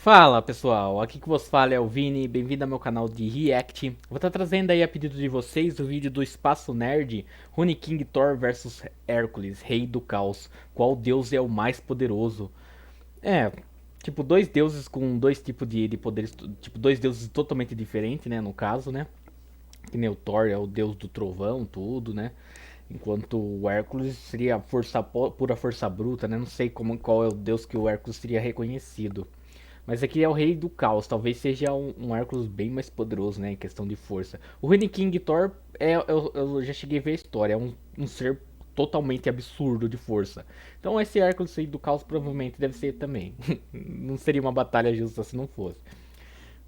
Fala pessoal, aqui que vos fala é o Vini, bem-vindo ao meu canal de React. Vou estar trazendo aí a pedido de vocês o vídeo do Espaço Nerd, Rune King Thor versus Hércules, Rei do Caos. Qual deus é o mais poderoso? É, tipo, dois deuses com dois tipos de poderes, tipo, dois deuses totalmente diferentes, né, no caso, né? Que nem o Thor é o deus do trovão, tudo, né? Enquanto o Hércules seria pura força bruta, né? Não sei qual é o deus que o Hércules seria reconhecido. Mas aqui é o Rei do Caos, talvez seja um Hércules bem mais poderoso, né, em questão de força. O Rune King Thor, eu já cheguei a ver a história, é um ser totalmente absurdo de força. Então esse Hércules aí do Caos provavelmente deve ser também. Não seria uma batalha justa se não fosse.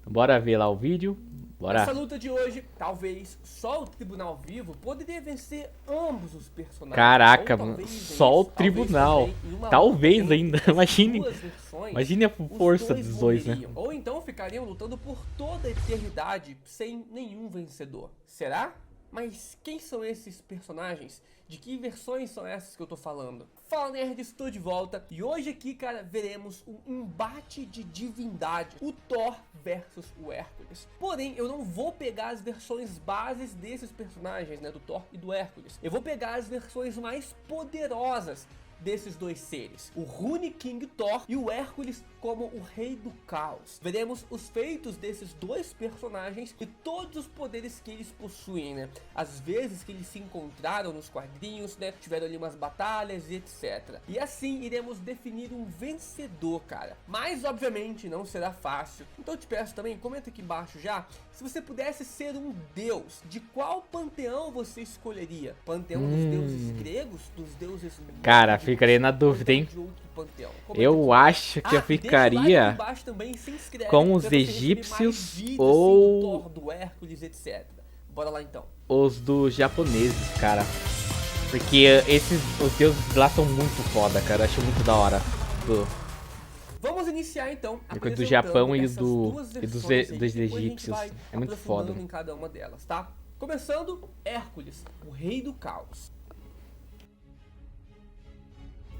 Então, bora ver lá o vídeo, Nessa bora. luta de hoje, talvez só o Tribunal Vivo poderia vencer ambos os personagens. Ou Caraca, mano, talvez só o talvez tribunal. também em uma luta Talvez entre ainda, as imagine. duas versões, Imagine a os força dois dos dois, né? morreriam. Ou então ficariam lutando por toda a eternidade sem nenhum vencedor. Será? Mas quem são esses personagens? De que versões são essas que eu tô falando? Fala Nerd, estou de volta e hoje aqui, cara, veremos um embate de divindade, o Thor versus o Hércules. Porém, eu não vou pegar as versões bases desses personagens, né, do Thor e do Hércules. Eu vou pegar as versões mais poderosas desses dois seres, o Rune King Thor e o Hércules como o Rei do Caos. Veremos os feitos desses dois personagens e todos os poderes que eles possuem, né? As vezes que eles se encontraram nos quadrinhos, né? Tiveram ali umas batalhas e etc. E assim iremos definir um vencedor, cara. Mas obviamente não será fácil. Então eu te peço também, comenta aqui embaixo já, se você pudesse ser um deus, de qual panteão você escolheria? Panteão dos deuses gregos, dos deuses Cara, ficaria na dúvida, hein? Eu acho que eu ficaria também, se inscreve com os pra você receber mais egípcios vídeos, assim, do ou Thor, do Hércules, etc. Bora lá então. os dos japoneses, cara. Porque os deuses lá são muito foda, cara. Eu acho muito da hora. Vamos iniciar então Do Japão e essas duas versões aí, dos depois a gente egípcios. vai É muito foda. aprofundando em cada uma delas, tá? Começando, Hércules, o Rei do Caos.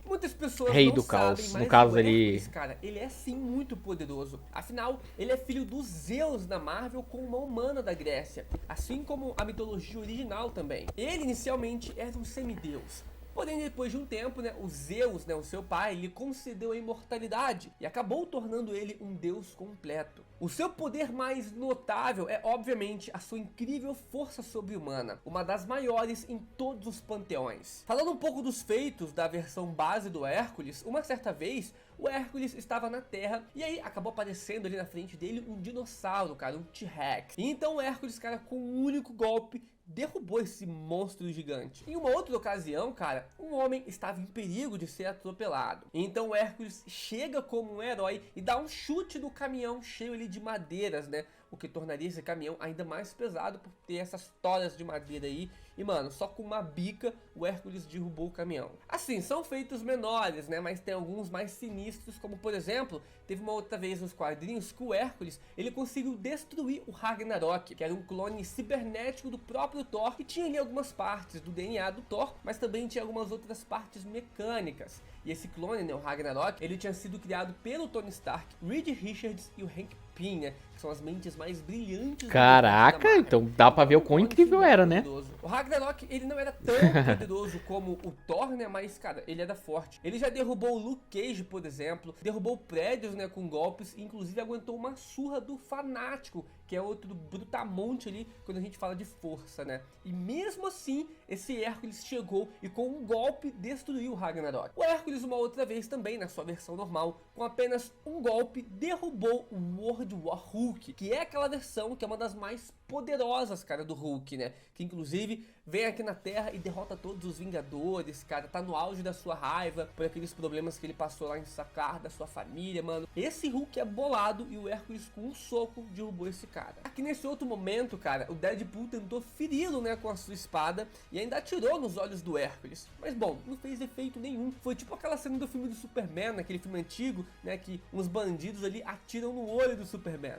Muitas pessoas Rei não do sabem, Caos. mas No caso, o Hércules, ele. cara, ele é sim muito poderoso. Afinal, ele é filho dos Zeus da Marvel com uma humana da Grécia, assim como a mitologia original também. Ele inicialmente era um semideus. Porém, depois de um tempo, né, o Zeus, né, o seu pai, lhe concedeu a imortalidade e acabou tornando ele um deus completo. O seu poder mais notável é, obviamente, a sua incrível força sobre-humana, uma das maiores em todos os panteões. Falando um pouco dos feitos da versão base do Hércules, uma certa vez, o Hércules estava na Terra e aí acabou aparecendo ali na frente dele um dinossauro, cara, um T-Rex. E então o Hércules, cara, com um único golpe, derrubou esse monstro gigante. Em uma outra ocasião, cara, um homem estava em perigo de ser atropelado. Então o Hércules chega como um herói e dá um chute no caminhão cheio ali de madeiras, né? O que tornaria esse caminhão ainda mais pesado por ter essas toras de madeira aí. E mano, só com uma bica o Hércules derrubou o caminhão. Assim, são feitos menores, né? Mas tem alguns mais sinistros, como por exemplo, teve uma outra vez nos quadrinhos que o Hércules, ele conseguiu destruir o Ragnarok, que era um clone cibernético do próprio Thor, e tinha ali algumas partes do DNA do Thor, mas também tinha algumas outras partes mecânicas. E esse clone, né, o Ragnarok, ele tinha sido criado pelo Tony Stark, Reed Richards e o Hank Pym, né, que são as mentes mais brilhantes. Caraca, então dá pra ver o quão incrível era, né? O Ragnarok, ele não era tão poderoso como o Thor, né, mas, cara, ele era forte. Ele já derrubou o Luke Cage, por exemplo, derrubou prédios, né, com golpes, e inclusive aguentou uma surra do Fanático, que é outro brutamonte ali, quando a gente fala de força, né? E mesmo assim, esse Hércules chegou e com um golpe destruiu o Ragnarok. O Hércules, uma outra vez também, na sua versão normal, com apenas um golpe, derrubou o World War Hulk, que é aquela versão que é uma das mais poderosas, cara, do Hulk, né? Que inclusive vem aqui na Terra e derrota todos os Vingadores, cara, tá no auge da sua raiva por aqueles problemas que ele passou lá em Sakaar, da sua família, mano. Esse Hulk é bolado e o Hércules com um soco derrubou esse cara. Aqui nesse outro momento, cara, o Deadpool tentou feri-lo, né, com a sua espada e ainda atirou nos olhos do Hércules. Mas bom, não fez efeito nenhum. Foi tipo aquela cena do filme do Superman, naquele filme antigo, né, que uns bandidos ali atiram no olho do Superman.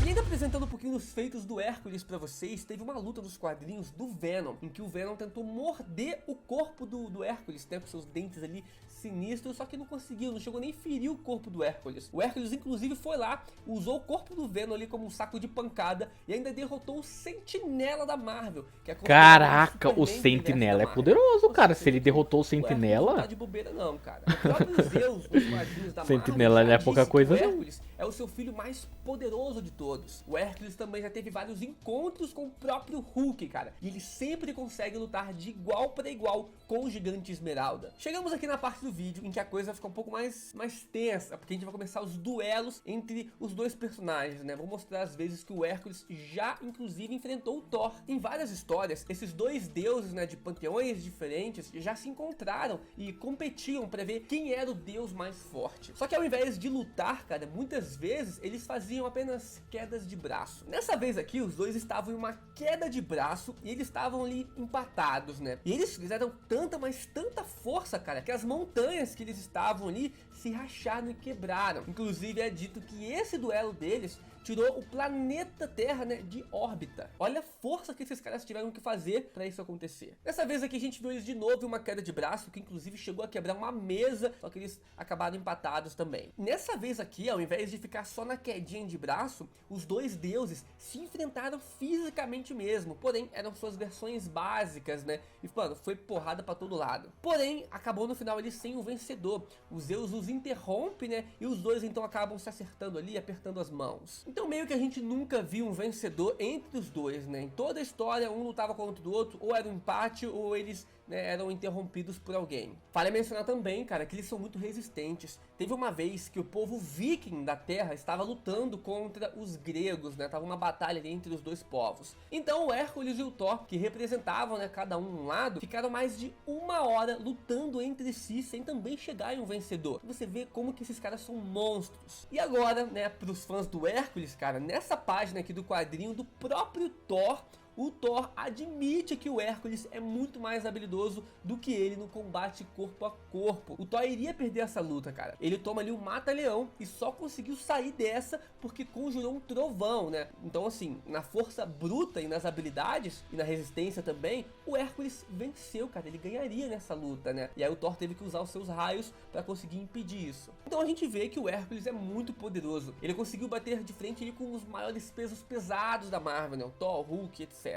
E ainda apresentando um pouquinho dos feitos do Hércules pra vocês, teve uma luta nos quadrinhos do Venom, em que o Venom tentou morder o corpo do Hércules, né, com seus dentes ali sinistros, só que não conseguiu, não chegou nem a ferir o corpo do Hércules. O Hércules inclusive foi lá, usou o corpo do Venom ali como um saco de pancada e ainda derrotou o Sentinela da Marvel, que é Caraca, o Sentinela é poderoso, cara. Se ele derrotou o Sentinela... Não tá de bobeira não, cara. O próprio Zeus dos quadrinhos da Marvel Sentinela não é pouca coisa, o não. Hércules é o seu filho mais poderoso de todos. O Hércules também já teve vários encontros com o próprio Hulk, cara. E ele sempre consegue lutar de igual para igual com o Gigante Esmeralda. Chegamos aqui na parte do vídeo em que a coisa fica um pouco mais tensa, porque a gente vai começar os duelos entre os dois personagens, né? Vou mostrar as vezes que o Hércules já, inclusive, enfrentou o Thor. Em várias histórias, esses dois deuses, né, de panteões diferentes, já se encontraram e competiam para ver quem era o deus mais forte. Só que ao invés de lutar, cara, muitas vezes eles faziam apenas quedas de braço. Nessa vez aqui, os dois estavam em uma queda de braço e eles estavam ali empatados, né? E eles fizeram tanta, mas tanta força, cara, que as montanhas que eles estavam ali se racharam e quebraram. Inclusive é dito que esse duelo deles tirou o planeta Terra, né, de órbita. Olha a força que esses caras tiveram que fazer para isso acontecer. Dessa vez aqui a gente viu eles de novo em uma queda de braço, que inclusive chegou a quebrar uma mesa, só que eles acabaram empatados também. Nessa vez aqui, ao invés de ficar só na quedinha de braço, os dois deuses se enfrentaram fisicamente mesmo, porém eram suas versões básicas, né, e mano, foi porrada para todo lado. Porém, acabou no final ali sem o vencedor. O Zeus os interrompe, né, e os dois então acabam se acertando ali, apertando as mãos. Então meio que a gente nunca viu um vencedor entre os dois, né? Em toda a história, um lutava contra o outro, ou era um empate, ou eles, né, eram interrompidos por alguém. Vale mencionar também, cara, que eles são muito resistentes. Teve uma vez que o povo viking da Terra estava lutando contra os gregos, né? Tava uma batalha ali entre os dois povos. Então o Hércules e o Thor, que representavam, né, cada um lado, ficaram mais de 1 hora lutando entre si, sem também chegar em um vencedor. Você vê como que esses caras são monstros. E agora, né, pros fãs do Hércules, cara, nessa página aqui do quadrinho do próprio Thor, o Thor admite que o Hércules é muito mais habilidoso do que ele no combate corpo a corpo. O Thor iria perder essa luta, cara. Ele toma ali o mata-leão e só conseguiu sair dessa porque conjurou um trovão, né? Então assim, na força bruta e nas habilidades e na resistência também, o Hércules venceu, cara. Ele ganharia nessa luta, né? E aí o Thor teve que usar os seus raios para conseguir impedir isso. Então a gente vê que o Hércules é muito poderoso. Ele conseguiu bater de frente ali com os maiores pesos pesados da Marvel, né? O Thor, Hulk, etc.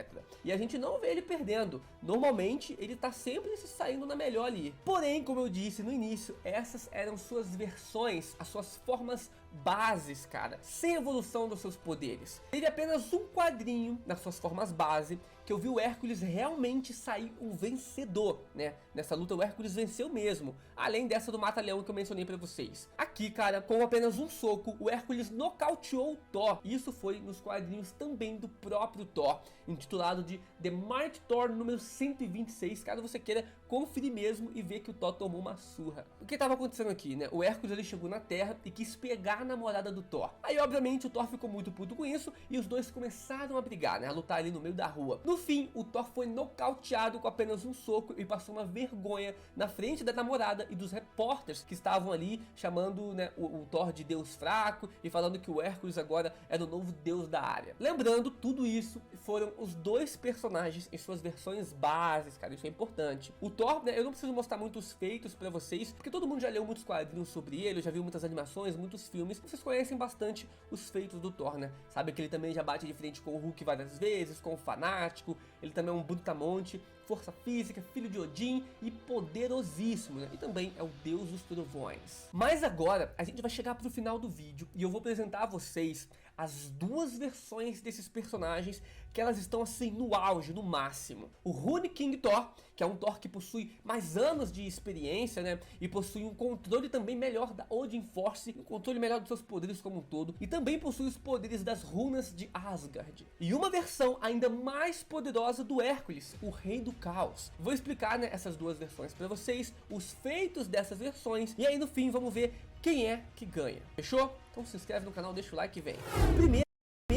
E a gente não vê ele perdendo. Normalmente ele tá sempre se saindo na melhor ali. Porém, como eu disse no início, essas eram suas versões, as suas formas bases, cara, sem evolução dos seus poderes. Teve apenas um quadrinho nas suas formas base que eu vi o Hércules realmente sair um vencedor, né? Nessa luta o Hércules venceu mesmo, além dessa do mata-leão que eu mencionei pra vocês. Aqui, cara, com apenas um soco, o Hércules nocauteou o Thor. Isso foi nos quadrinhos também do próprio Thor, intitulado de The Mighty Thor número 126, caso você queira conferir mesmo e ver que o Thor tomou uma surra. O que estava acontecendo aqui, né? O Hércules ele chegou na Terra e quis pegar a namorada do Thor. Aí, obviamente, o Thor ficou muito puto com isso e os dois começaram a brigar, né? A lutar ali no meio da rua. No fim, o Thor foi nocauteado com apenas um soco e passou uma vergonha na frente da namorada e dos repórteres que estavam ali chamando, né, o Thor de deus fraco e falando que o Hércules agora era o novo deus da área. Lembrando, tudo isso foram os dois personagens em suas versões bases, cara, isso é importante. O Thor, né, eu não preciso mostrar muitos feitos pra vocês, porque todo mundo já leu muitos quadrinhos sobre ele, já viu muitas animações, muitos filmes, vocês conhecem bastante os feitos do Thor, né? Sabe que ele também já bate de frente com o Hulk várias vezes, com o Fanático, ele também é um brutamonte, força física, filho de Odin e poderosíssimo, né? E também é o deus dos trovões. Mas agora a gente vai chegar pro final do vídeo e eu vou apresentar a vocês as duas versões desses personagens que elas estão assim no auge, no máximo. O Rune King Thor, que é um Thor que possui mais anos de experiência, né? E possui um controle também melhor da Odin Force, um controle melhor dos seus poderes como um todo. E também possui os poderes das runas de Asgard. E uma versão ainda mais poderosa do Hércules, o Rei do Caos. Vou explicar, né, essas duas versões para vocês, os feitos dessas versões. E aí no fim vamos ver quem é que ganha. Fechou? Então se inscreve no canal, deixa o like e vem. Primeiro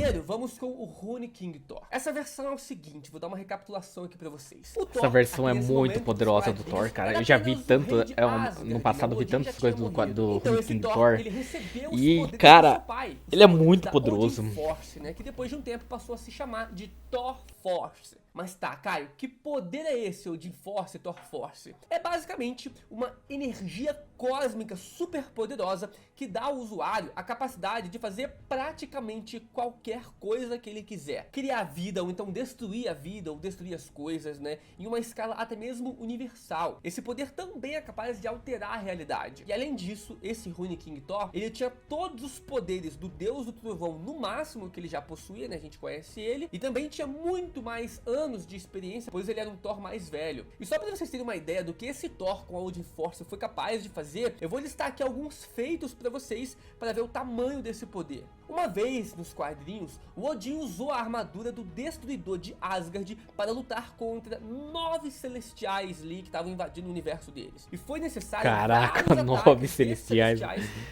primeiro, vamos com o Rune King Thor. Essa versão é o seguinte, vou dar uma recapitulação aqui pra vocês. O Thor, Essa versão é aqui nesse muito momento poderosa dos do Thor, quadrinhos, cara. era Eu já vi apenas o tanto, rei de Asgard, no né? passado O vi Odin já tantas tinha coisas morrido. do Então, Rune esse King Thor, Thor. ele recebeu os E, poderes cara, do seu pai, os ele é poderes muito da poderoso. Odin Force, né? Que depois de um tempo passou a se chamar de Thor Force. Mas tá, Caio, que poder é esse, Odin Force e Thor Force? É basicamente uma energia cósmica super poderosa que dá ao usuário a capacidade de fazer praticamente qualquer coisa que ele quiser. Criar vida, ou então destruir a vida, ou destruir as coisas, né? Em uma escala até mesmo universal. Esse poder também é capaz de alterar a realidade. E além disso, esse Rune King Thor, ele tinha todos os poderes do Deus do Trovão no máximo que ele já possuía, né? A gente conhece ele. E também tinha muito mais anos de experiência, pois ele era um Thor mais velho. E só para vocês terem uma ideia do que esse Thor com a Odin Force foi capaz de fazer, eu vou listar aqui alguns feitos para vocês para ver o tamanho desse poder. Uma vez nos quadrinhos, o Odin usou a armadura do Destruidor de Asgard para lutar contra 9 celestiais ali que estavam invadindo o universo deles. E foi necessário Caraca, 9 celestiais.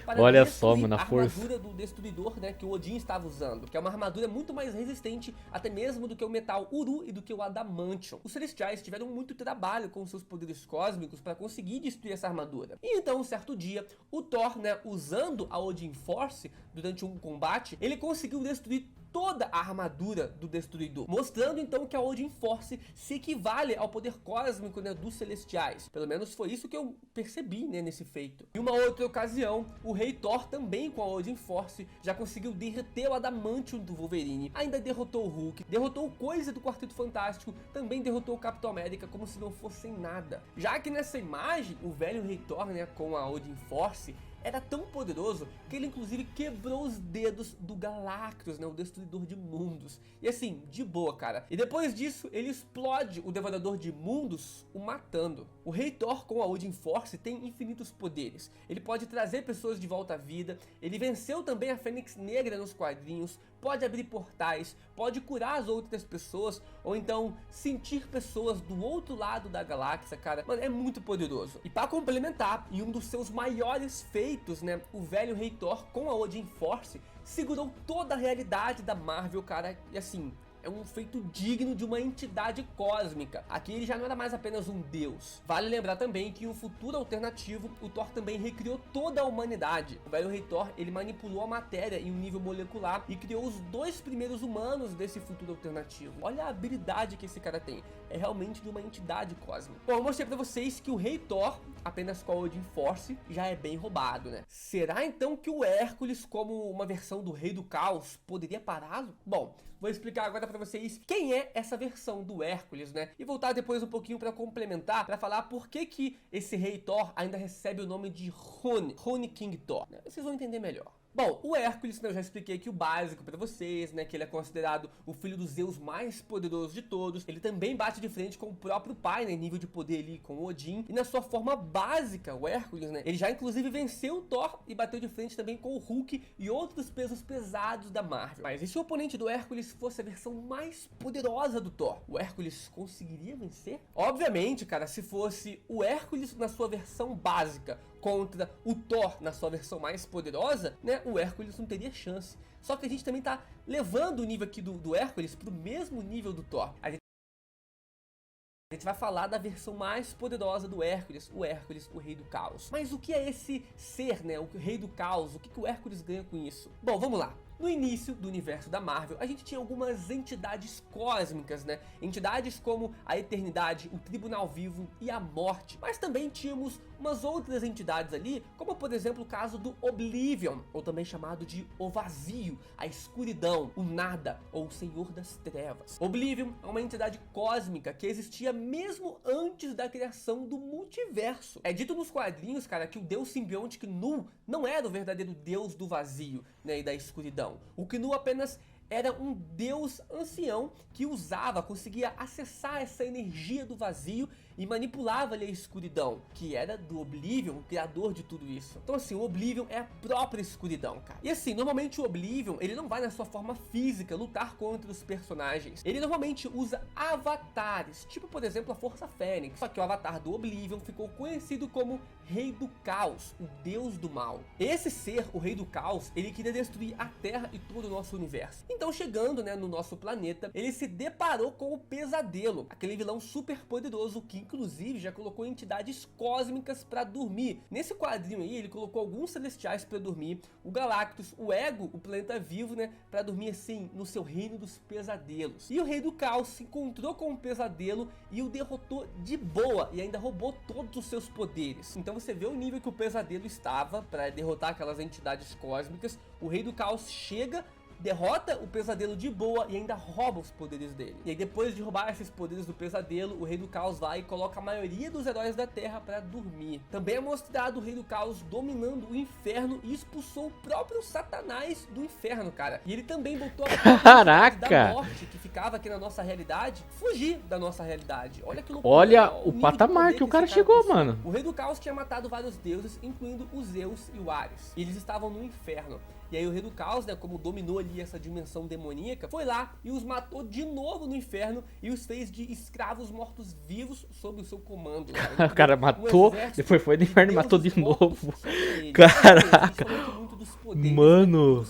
para Olha destruir só, mano, a a força. armadura do Destruidor, né, que o Odin estava usando, que é uma armadura muito mais resistente até mesmo do que o metal Uru e do que o Adamantium. Os celestiais tiveram muito trabalho com seus poderes cósmicos para conseguir destruir essa armadura. E então, um certo dia, o Thor, né, usando a Odin Force durante um combate, ele conseguiu destruir toda a armadura do Destruidor, mostrando então que a Odin Force se equivale ao poder cósmico, né, dos celestiais. Pelo menos foi isso que eu percebi, né, nesse feito. Em uma outra ocasião, o Rei Thor também com a Odin Force já conseguiu derreter o Adamantium do Wolverine, ainda derrotou o Hulk, derrotou o Coisa do Quarteto Fantástico, também derrotou o Capitão América como se não fossem nada. Já que nessa imagem, o velho Rei Thor, né, com a Odin Force, era tão poderoso que ele inclusive quebrou os dedos do Galactus, né, o Destruidor de Mundos. E assim, de boa, cara. E depois disso, ele explode o Devorador de Mundos, o matando. O Rei Thor com a Odin Force tem infinitos poderes. Ele pode trazer pessoas de volta à vida, ele venceu também a Fênix Negra nos quadrinhos, pode abrir portais, pode curar as outras pessoas, ou então sentir pessoas do outro lado da galáxia, cara. Mano, é muito poderoso. E para complementar, em um dos seus maiores feitos, né, o velho Rei Thor com a Odin Force segurou toda a realidade da Marvel, cara, e assim, é um feito digno de uma entidade cósmica. Aqui ele já não era mais apenas um deus. Vale lembrar também que em um futuro alternativo, o Thor também recriou toda a humanidade. O velho Rei Thor, ele manipulou a matéria em um nível molecular e criou os 2 primeiros humanos desse futuro alternativo. Olha a habilidade que esse cara tem. É realmente de uma entidade cósmica. Bom, eu mostrei pra vocês que o Rei Thor, apenas com a Odin Force, já é bem roubado, né? Será então que o Hércules, como uma versão do Rei do Caos, poderia pará-lo? Bom, vou explicar agora pra vocês quem é essa versão do Hércules, né? E voltar depois um pouquinho pra complementar, pra falar por que esse Rei Thor ainda recebe o nome de Rune King Thor, né? Vocês vão entender melhor. Bom, o Hércules, né, eu já expliquei aqui o básico pra vocês, né, que ele é considerado o filho dos Zeus mais poderoso de todos. Ele também bate de frente com o próprio pai, né, nível de poder ali com o Odin. E na sua forma básica, o Hércules, né, ele já inclusive venceu o Thor e bateu de frente também com o Hulk e outros pesos pesados da Marvel. Mas e se o oponente do Hércules fosse a versão mais poderosa do Thor? O Hércules conseguiria vencer? Obviamente, cara, se fosse o Hércules na sua versão básica contra o Thor na sua versão mais poderosa, né, o Hércules não teria chance. Só que a gente também tá levando o nível aqui do Hércules pro mesmo nível do Thor. A gente vai falar da versão mais poderosa do Hércules, o Rei do Caos. Mas o que é esse ser, né, o Rei do Caos? O que o Hércules ganha com isso? Bom, vamos lá. No início do universo da Marvel, a gente tinha algumas entidades cósmicas, né? Entidades como a Eternidade, o Tribunal Vivo e a Morte. Mas também tínhamos umas outras entidades ali, como por exemplo o caso do Oblivion, ou também chamado de o Vazio, a Escuridão, o Nada, ou o Senhor das Trevas. Oblivion é uma entidade cósmica que existia mesmo antes da criação do multiverso. É dito nos quadrinhos, cara, que o deus simbionte Nu não era o verdadeiro deus do vazio, né, e da escuridão. O Knu apenas era um deus ancião que conseguia acessar essa energia do vazio e manipulava ali a escuridão, que era do Oblivion, o criador de tudo isso. Então assim, o Oblivion é a própria escuridão, cara. E assim, normalmente o Oblivion, ele não vai na sua forma física lutar contra os personagens. Ele normalmente usa avatares, tipo por exemplo a Força Fênix. Só que o avatar do Oblivion ficou conhecido como Rei do Caos, o Deus do Mal. Esse ser, o Rei do Caos, ele queria destruir a Terra e todo o nosso universo. Então chegando, né, no nosso planeta, ele se deparou com o Pesadelo, aquele vilão super poderoso que inclusive já colocou entidades cósmicas pra dormir. Nesse quadrinho aí, ele colocou alguns celestiais pra dormir, o Galactus, o Ego, o planeta vivo, né, pra dormir assim, no seu reino dos pesadelos. E o Rei do Caos se encontrou com o Pesadelo e o derrotou de boa e ainda roubou todos os seus poderes. Então você vê o nível que o Pesadelo estava pra derrotar aquelas entidades cósmicas. O Rei do Caos chega, derrota o Pesadelo de boa e ainda rouba os poderes dele. E aí depois de roubar esses poderes do Pesadelo, o Rei do Caos vai e coloca a maioria dos heróis da Terra pra dormir. Também é mostrado o Rei do Caos dominando o inferno e expulsou o próprio Satanás do inferno, cara. E ele também botou a Caraca! da morte que ficava aqui na nossa realidade fugir da nossa realidade. Olha que loucura. Olha o o nível patamar de poder que o cara esse chegou, conseguiu. mano. O Rei do Caos tinha matado vários deuses, incluindo o Zeus e o Ares. E eles estavam no inferno. E aí o Rei do Caos, né, como dominou ali essa dimensão demoníaca, foi lá e os matou de novo no inferno e os fez de escravos mortos-vivos sob o seu comando. Cara. O cara matou, depois foi no inferno e matou de novo. Caraca. Mano,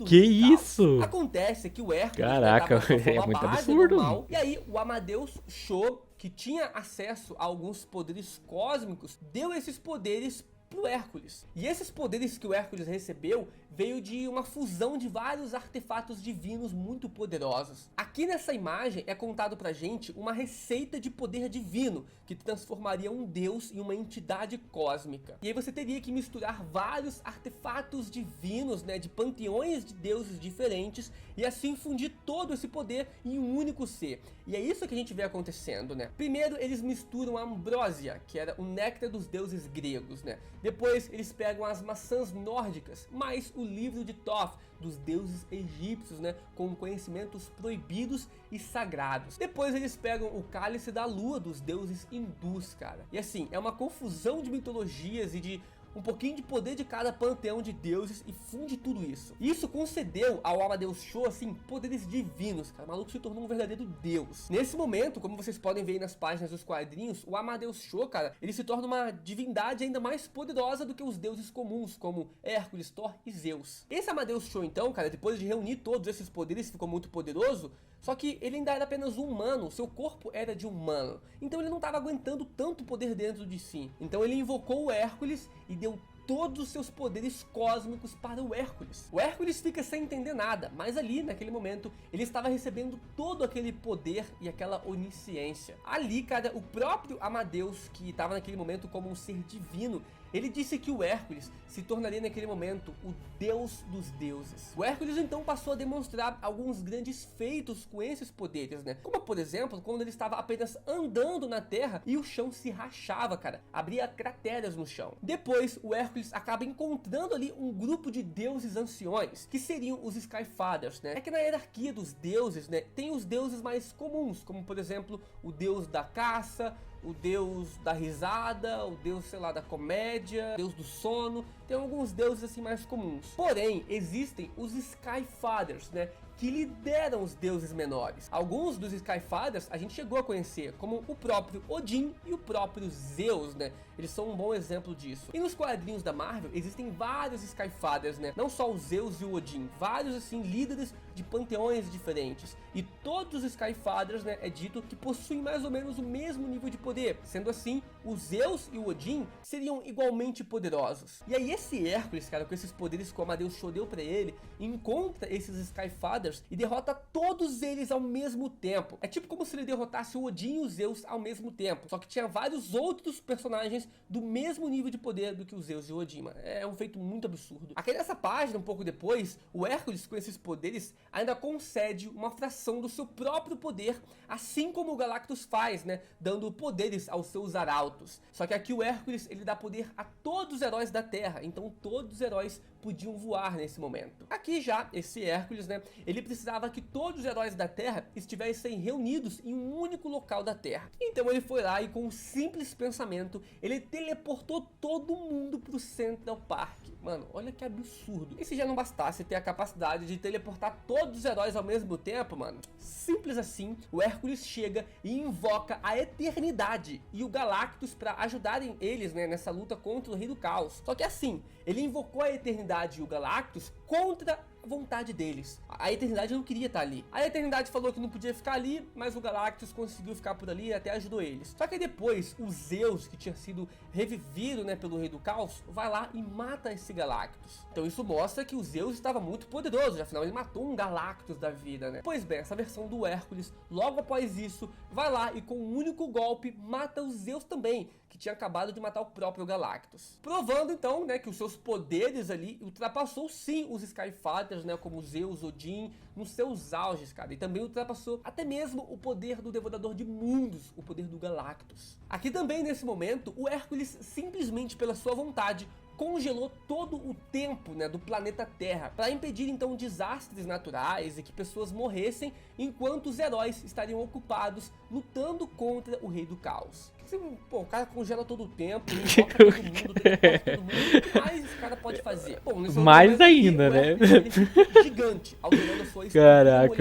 que isso? Acontece que o Hércules, caraca, né, é muito absurdo. normal, e aí o Amadeus Cho, que tinha acesso a alguns poderes cósmicos, deu esses poderes pro Hércules. E esses poderes que o Hércules recebeu veio de uma fusão de vários artefatos divinos muito poderosos. Aqui nessa imagem é contado pra gente uma receita de poder divino que transformaria um deus em uma entidade cósmica. E aí você teria que misturar vários artefatos divinos, né, de panteões de deuses diferentes e assim fundir todo esse poder em um único ser. E é isso que a gente vê acontecendo, né? Primeiro eles misturam a ambrósia, que era o néctar dos deuses gregos, né? Depois eles pegam as maçãs nórdicas, mais o livro de Thoth, dos deuses egípcios, né, com conhecimentos proibidos e sagrados. Depois eles pegam o cálice da lua dos deuses hindus, cara. E assim, é uma confusão de mitologias e de um pouquinho de poder de cada panteão de deuses e funde tudo isso. Isso concedeu ao Amadeus Cho, assim, poderes divinos, cara. O maluco se tornou um verdadeiro deus. Nesse momento, como vocês podem ver aí nas páginas dos quadrinhos, o Amadeus Cho, cara, ele se torna uma divindade ainda mais poderosa do que os deuses comuns, como Hércules, Thor e Zeus. Esse Amadeus Cho, então, cara, depois de reunir todos esses poderes, ficou muito poderoso. Só que ele ainda era apenas um humano, seu corpo era de humano. Então ele não estava aguentando tanto poder dentro de si. Então ele invocou o Hércules e deu todos os seus poderes cósmicos para o Hércules. O Hércules fica sem entender nada, mas ali, naquele momento, ele estava recebendo todo aquele poder e aquela onisciência. Ali, cara, o próprio Amadeus, que estava naquele momento como um ser divino, ele disse que o Hércules se tornaria naquele momento o deus dos deuses. O Hércules então passou a demonstrar alguns grandes feitos com esses poderes, né? Como por exemplo, quando ele estava apenas andando na terra e o chão se rachava, cara. Abria crateras no chão. Depois, o Hércules acaba encontrando ali um grupo de deuses anciões, que seriam os Skyfathers, né? É que na hierarquia dos deuses, né, tem os deuses mais comuns, como por exemplo, o deus da caça, o deus da risada, o deus, sei lá, da comédia, o deus do sono. Tem alguns deuses assim mais comuns. Porém, existem os Skyfathers, né, que lideram os deuses menores. Alguns dos Skyfathers a gente chegou a conhecer, como o próprio Odin e o próprio Zeus, né? Eles são um bom exemplo disso. E nos quadrinhos da Marvel existem vários Skyfathers, né? Não só o Zeus e o Odin, vários assim líderes de panteões diferentes. E todos os Skyfathers, né, é dito que possuem mais ou menos o mesmo nível de poder. Sendo assim, o Zeus e o Odin seriam igualmente poderosos. E aí esse Hércules, cara, com esses poderes que o Amadeus Cho deu pra ele, encontra esses Skyfathers e derrota todos eles ao mesmo tempo. É tipo como se ele derrotasse o Odin e o Zeus ao mesmo tempo. Só que tinha vários outros personagens do mesmo nível de poder do que o Zeus e o Odin, mano. É um feito muito absurdo. Aqui nessa página, um pouco depois, o Hércules com esses poderes ainda concede uma fração do seu próprio poder, assim como o Galactus faz, né, dando poderes aos seus arautos. Só que aqui o Hércules, ele dá poder a todos os heróis da Terra, então todos os heróis podiam voar nesse momento. Aqui já, esse Hércules, né, ele precisava que todos os heróis da Terra estivessem reunidos em um único local da Terra. Então ele foi lá e com um simples pensamento, ele teleportou todo mundo pro Central Park. Mano, olha que absurdo. E se já não bastasse ter a capacidade de teleportar todos os heróis ao mesmo tempo, mano, simples assim, o Hércules chega e invoca a Eternidade e o Galactus para ajudarem eles, né, nessa luta contra o Rei do Caos. Só que assim, ele invocou a Eternidade e o Galactus contra a vontade deles. A Eternidade não queria estar ali. A Eternidade falou que não podia ficar ali, mas o Galactus conseguiu ficar por ali e até ajudou eles. Só que depois, o Zeus, que tinha sido revivido, né, pelo Rei do Caos, vai lá e mata esse Galactus. Então isso mostra que o Zeus estava muito poderoso, afinal ele matou um Galactus da vida, né? Pois bem, essa versão do Hércules, logo após isso, vai lá e com um único golpe mata o Zeus também, que tinha acabado de matar o próprio Galactus. Provando então, né, que os seus poderes ali ultrapassou sim os Skyfighters, né, como Zeus, Odin, nos seus auges, cara. E também ultrapassou até mesmo o poder do Devorador de Mundos, o poder do Galactus. Aqui também, nesse momento, o Hércules, simplesmente pela sua vontade, congelou todo o tempo, né, do planeta Terra, para impedir então desastres naturais e que pessoas morressem enquanto os heróis estariam ocupados lutando contra o Rei do Caos. Pô, o cara congela todo o tempo, invoca todo mundo, teleporta todo mundo, o que mais esse cara pode fazer? Bom, mais ainda, aqui, né? Ele fica gigante, alterando a sua Caraca,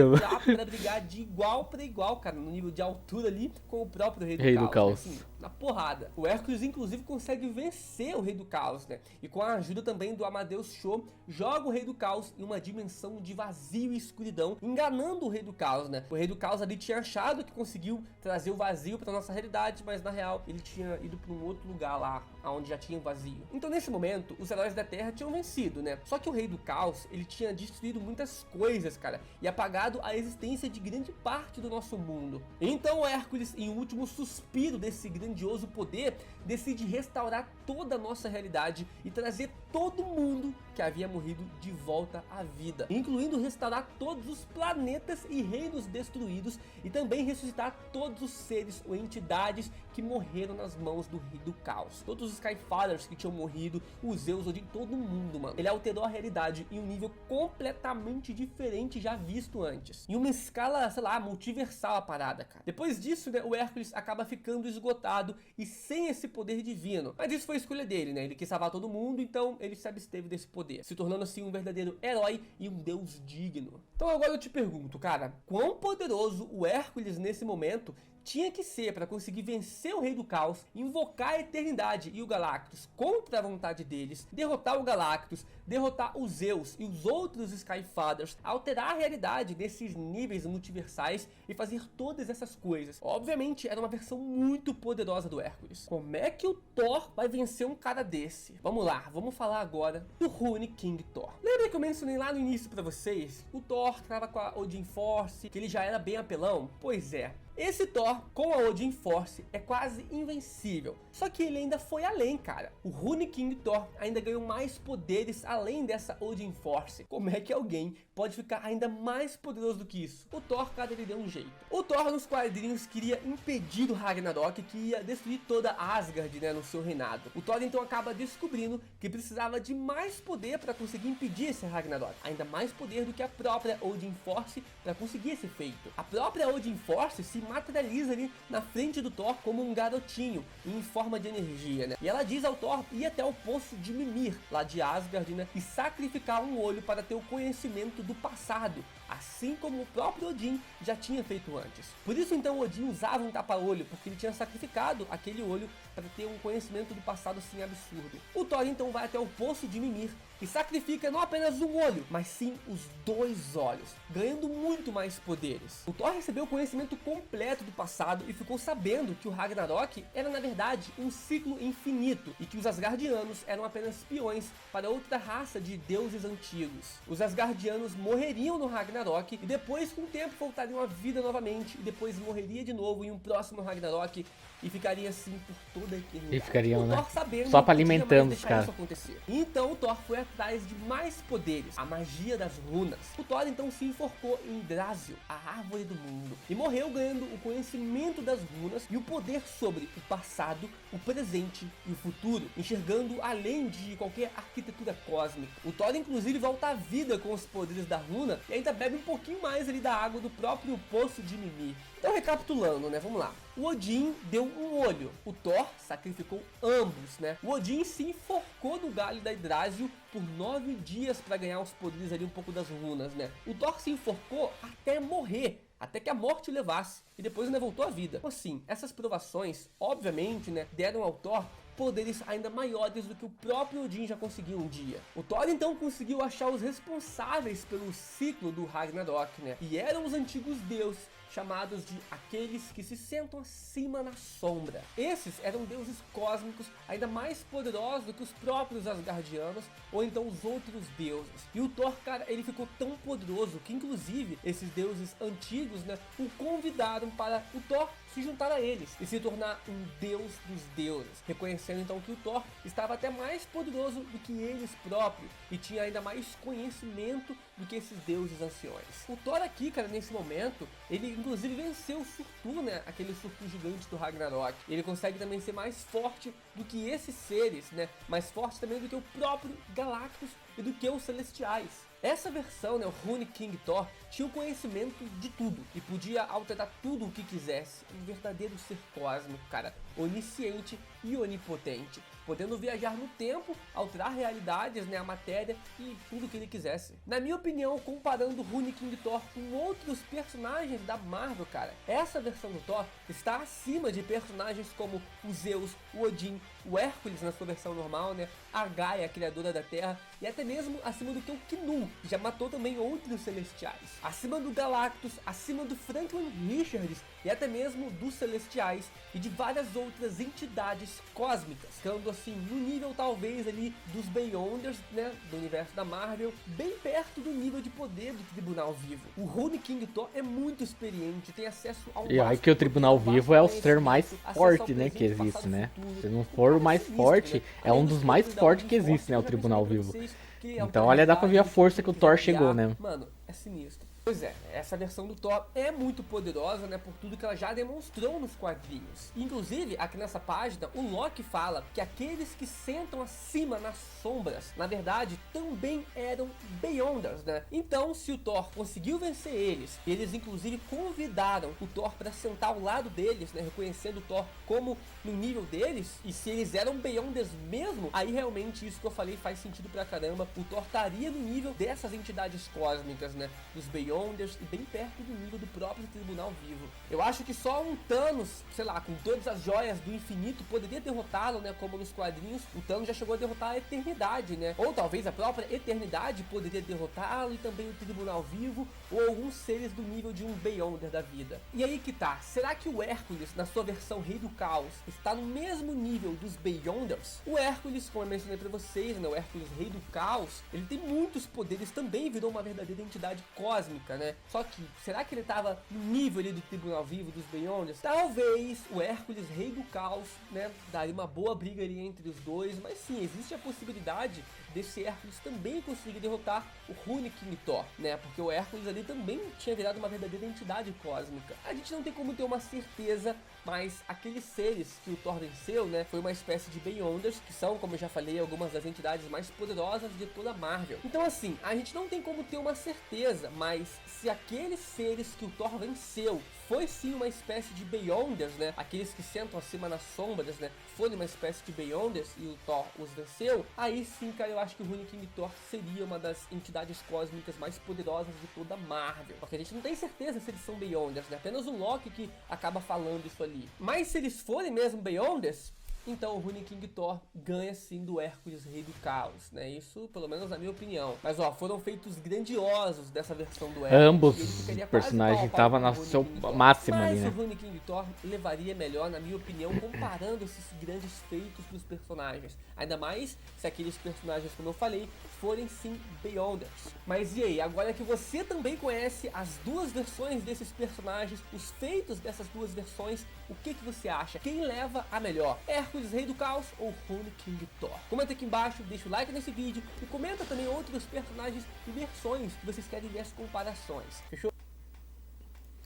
pra brigar de igual para igual, cara, no nível de altura ali com o próprio Rei do Caos. Né? Assim, na porrada. O Hércules, inclusive, consegue vencer o Rei do Caos, né? E com a ajuda também do Amadeus Cho, joga o Rei do Caos em uma dimensão de vazio e escuridão, enganando o Rei do Caos, né? O Rei do Caos ali tinha achado que conseguiu trazer o vazio pra nossa realidade, mas na real ele tinha ido pra um outro lugar lá, onde já tinha vazio. Então nesse momento, os heróis da Terra tinham vencido, né? Só que o Rei do Caos, ele tinha destruído muitas coisas, cara, e apagado a existência de grande parte do nosso mundo. Então o Hércules, em um último suspiro desse grandioso poder, decide restaurar toda a nossa realidade e trazer todo mundo que havia morrido de volta à vida, incluindo restaurar todos os planetas e reinos destruídos e também ressuscitar todos os seres ou entidades que morreram nas mãos do Rei do Caos. Todos os Skyfathers que tinham morrido, os Zeus, Odin, todo mundo, mano. Ele alterou a realidade em um nível completamente diferente já visto antes. Em uma escala, sei lá, multiversal a parada, cara. Depois disso, né, o Hércules acaba ficando esgotado e sem esse poder divino. Mas isso foi escolha dele, né? Ele quis salvar todo mundo, então ele se absteve desse poder, se tornando assim um verdadeiro herói e um deus digno. Então agora eu te pergunto, cara, quão poderoso o Hércules nesse momento tinha que ser para conseguir vencer o Rei do Caos, invocar a Eternidade e o Galactus contra a vontade deles, derrotar o Galactus, derrotar os Zeus e os outros Skyfathers, alterar a realidade nesses níveis multiversais e fazer todas essas coisas. Obviamente era uma versão muito poderosa do Hércules. Como é que o Thor vai vencer um cara desse? Vamos lá, vamos falar agora do Rune King Thor. Lembra que eu mencionei lá no início para vocês? O Thor que tava com a Odin Force, que ele já era bem apelão? Pois é. Esse Thor, com a Odin Force, é quase invencível. Só que ele ainda foi além, cara. O Rune King Thor ainda ganhou mais poderes além dessa Odin Force. Como é que alguém pode ficar ainda mais poderoso do que isso? O Thor, cara, ele deu um jeito. O Thor, nos quadrinhos, queria impedir o Ragnarok, que ia destruir toda Asgard, né, no seu reinado. O Thor, então, acaba descobrindo que precisava de mais poder para conseguir impedir esse Ragnarok. Ainda mais poder do que a própria Odin Force para conseguir esse feito. A própria Odin Force se materializa ali na frente do Thor como um garotinho em forma de energia, né? E ela diz ao Thor ir até o poço de Mimir, lá de Asgard, né? E sacrificar um olho para ter o conhecimento do passado, assim como o próprio Odin já tinha feito antes. Por isso então Odin usava um tapa-olho, porque ele tinha sacrificado aquele olho para ter um conhecimento do passado assim absurdo. O Thor então vai até o poço de Mimir e sacrifica não apenas um olho, mas sim os 2 olhos, ganhando muito mais poderes. O Thor recebeu o conhecimento completo do passado e ficou sabendo que o Ragnarok era na verdade um ciclo infinito e que os Asgardianos eram apenas peões para outra raça de deuses antigos. Os Asgardianos morreriam no Ragnarok e depois com o tempo voltariam à vida novamente e depois morreria de novo em um próximo Ragnarok e ficaria assim por toda a eternidade. E ficariam, o né? Thor, sabendo, Só pra não podia alimentando mais os deixar caras. isso acontecer. Então o Thor foi atrás de mais poderes, a magia das runas. O Thor então se enforcou em Yggdrasil, a árvore do mundo, e morreu ganhando o conhecimento das runas e o poder sobre o passado, o presente e o futuro, enxergando além de qualquer arquitetura cósmica. O Thor inclusive volta à vida com os poderes da runa e ainda bebe um pouquinho mais ali da água do próprio poço de Mimir. Então, recapitulando, né, vamos lá. O Odin deu um olho, o Thor sacrificou ambos, né? O Odin se enforcou no galho da Yggdrasil por 9 dias para ganhar os poderes ali, um pouco das runas, né? O Thor se enforcou até morrer, até que a morte o levasse, e depois ainda voltou à vida. Então, assim, essas provações, obviamente, né, deram ao Thor poderes ainda maiores do que o próprio Odin já conseguiu um dia. O Thor então conseguiu achar os responsáveis pelo ciclo do Ragnarok, né? E eram os antigos deuses, chamados de aqueles que se sentam acima na sombra. Esses eram deuses cósmicos ainda mais poderosos do que os próprios Asgardianos ou então os outros deuses. E o Thor, cara, ele ficou tão poderoso que inclusive esses deuses antigos, né, o convidaram para o Thor se juntar a eles e se tornar um deus dos deuses, reconhecendo então que o Thor estava até mais poderoso do que eles próprios e tinha ainda mais conhecimento do que esses deuses anciões. O Thor aqui, cara, nesse momento, ele inclusive venceu o Surtur, né, aquele Surtur gigante do Ragnarok. Ele consegue também ser mais forte do que esses seres, né, mais forte também do que o próprio Galactus e do que os Celestiais. Essa versão, né, o Rune King Thor, tinha o conhecimento de tudo e podia alterar tudo o que quisesse. Um verdadeiro ser cósmico, cara, onisciente e onipotente, podendo viajar no tempo, alterar realidades, né, a matéria e tudo que ele quisesse. Na minha opinião, comparando o Rune King Thor com outros personagens da Marvel, cara, essa versão do Thor está acima de personagens como o Zeus, o Odin, o Hércules na sua versão normal, né, a Gaia, a criadora da Terra, e até mesmo acima do que o Knu, que já matou também outros celestiais. Acima do Galactus, acima do Franklin Richards e até mesmo dos Celestiais e de várias outras entidades cósmicas, ficando assim no nível talvez ali dos Beyonders, né, do universo da Marvel, bem perto do nível de poder do Tribunal Vivo. O Rune King Thor é muito experiente, tem acesso ao E olha que o Tribunal Vivo é o ser mais forte, né, que existe, né? Se não for o mais forte, é um dos mais fortes que existe, né, o Tribunal Vivo. Então, olha, dá pra ver a força que o Thor chegou, né? Mano, é sinistro. Pois é, essa versão do Thor é muito poderosa, né, por tudo que ela já demonstrou nos quadrinhos. Inclusive, aqui nessa página, o Loki fala que aqueles que sentam acima nas sombras, na verdade, também eram Beyonders, né? Então, se o Thor conseguiu vencer eles, e eles inclusive convidaram o Thor para sentar ao lado deles, né, reconhecendo o Thor como no nível deles, e se eles eram Beyonders mesmo, aí realmente isso que eu falei faz sentido pra caramba. O Thor estaria no nível dessas entidades cósmicas, né, dos Beyonders, e bem perto do nível do próprio Tribunal Vivo. Eu acho que só um Thanos, sei lá, com todas as joias do infinito poderia derrotá-lo, né, como nos quadrinhos. O Thanos já chegou a derrotar a Eternidade, né, ou talvez a própria Eternidade poderia derrotá-lo, e também o Tribunal Vivo, ou alguns seres do nível de um Beyonder da vida. E aí que tá, será que o Hércules, na sua versão Rei do Caos, está no mesmo nível dos Beyonders? O Hércules, como eu mencionei pra vocês, né, o Hércules Rei do Caos, ele tem muitos poderes, também virou uma verdadeira entidade cósmica, né? Só que, será que ele tava no nível ali do Tribunal Vivo, dos Beyonders? Talvez o Hércules Rei do Caos, né, daria uma boa briga ali entre os dois, mas sim, existe a possibilidade desse Hércules também conseguir derrotar o Rune King Thor, né? Porque o Hércules ali também tinha virado uma verdadeira entidade cósmica. A gente não tem como ter uma certeza, mas aqueles seres que o Thor venceu, né, foi uma espécie de Beyonders, que são, como eu já falei, algumas das entidades mais poderosas de toda a Marvel. Então assim, a gente não tem como ter uma certeza, mas se aqueles seres que o Thor venceu foi sim uma espécie de Beyonders, né, aqueles que sentam acima nas sombras, né, foi uma espécie de Beyonders e o Thor os venceu, aí sim, cara, eu acho que o Rune King Thor seria uma das entidades cósmicas mais poderosas de toda a Marvel. Porque a gente não tem certeza se eles são Beyonders, né? Apenas o Loki que acaba falando isso ali. Mas se eles forem mesmo Beyonders, Então o Rune King Thor ganha sim do Hércules Rei do Caos, né? Isso, pelo menos na minha opinião. Mas ó, foram feitos grandiosos dessa versão do Hércules. Ambos E ele os ficaria quase pau a personagens pau estavam com o na Rune seu King Thor. máximo ali, Mas né? o Rune King Thor levaria melhor, na minha opinião, comparando esses grandes feitos dos personagens. Ainda mais se aqueles personagens, como eu falei, forem sim Beyonders. Mas e aí, agora que você também conhece as duas versões desses personagens, os feitos dessas duas versões, o que você acha? Quem leva a melhor? Hércules Rei do Caos ou Rune King Thor? Comenta aqui embaixo, deixa o like nesse vídeo e comenta também outros personagens e versões que vocês querem ver as comparações. Fechou?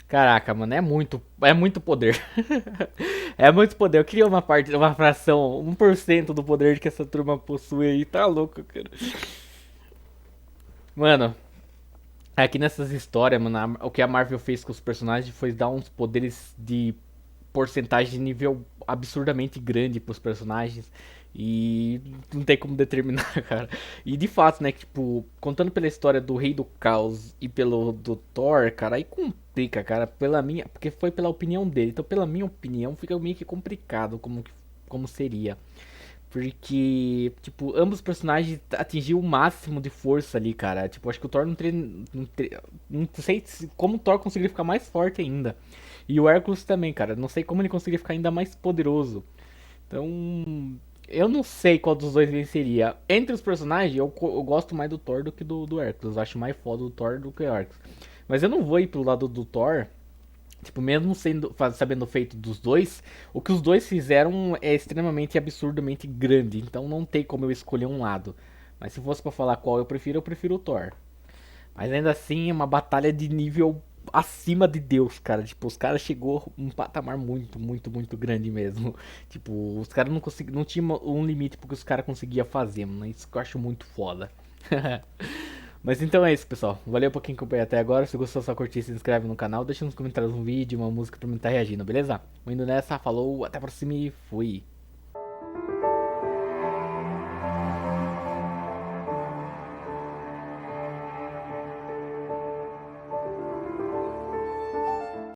Caraca, mano, é muito poder. É muito poder. Eu queria uma fração, 1% do poder que essa turma possui aí. Tá louco, cara. Mano, aqui nessas histórias, mano, o que a Marvel fez com os personagens foi dar uns poderes de porcentagem de nível absurdamente grande pros personagens. E não tem como determinar, cara. E de fato, né, que, tipo, contando pela história do Rei do Caos e pelo do Thor, cara, aí complica, cara, pela minha, porque foi pela opinião dele. Então, pela minha opinião, fica meio que complicado como seria. Porque, tipo, ambos os personagens atingiu o máximo de força ali, cara. Tipo, acho que o Thor não sei como o Thor conseguiria ficar mais forte ainda. E o Hércules também, cara. Não sei como ele conseguiria ficar ainda mais poderoso. Então, eu não sei qual dos dois venceria. Entre os personagens, eu gosto mais do Thor do que do Hércules. Eu acho mais foda o Thor do que o Hércules. Mas eu não vou ir pro lado do Thor. Tipo, mesmo sabendo o feito dos dois, o que os dois fizeram é extremamente absurdamente grande. Então não tem como eu escolher um lado. Mas se fosse pra falar qual eu prefiro o Thor. Mas ainda assim é uma batalha de nível acima de Deus, cara. Tipo, os caras chegou um patamar muito grande mesmo. Tipo, os caras não tinha um limite porque os caras conseguiam fazer, mano. Isso que eu acho muito foda. Mas então é isso, pessoal. Valeu por quem acompanhou até agora. Se gostou, só curtir, se inscreve no canal. Deixa nos comentários um vídeo, uma música pra mim estar reagindo, beleza? Vou indo nessa, falou, até a próxima e fui.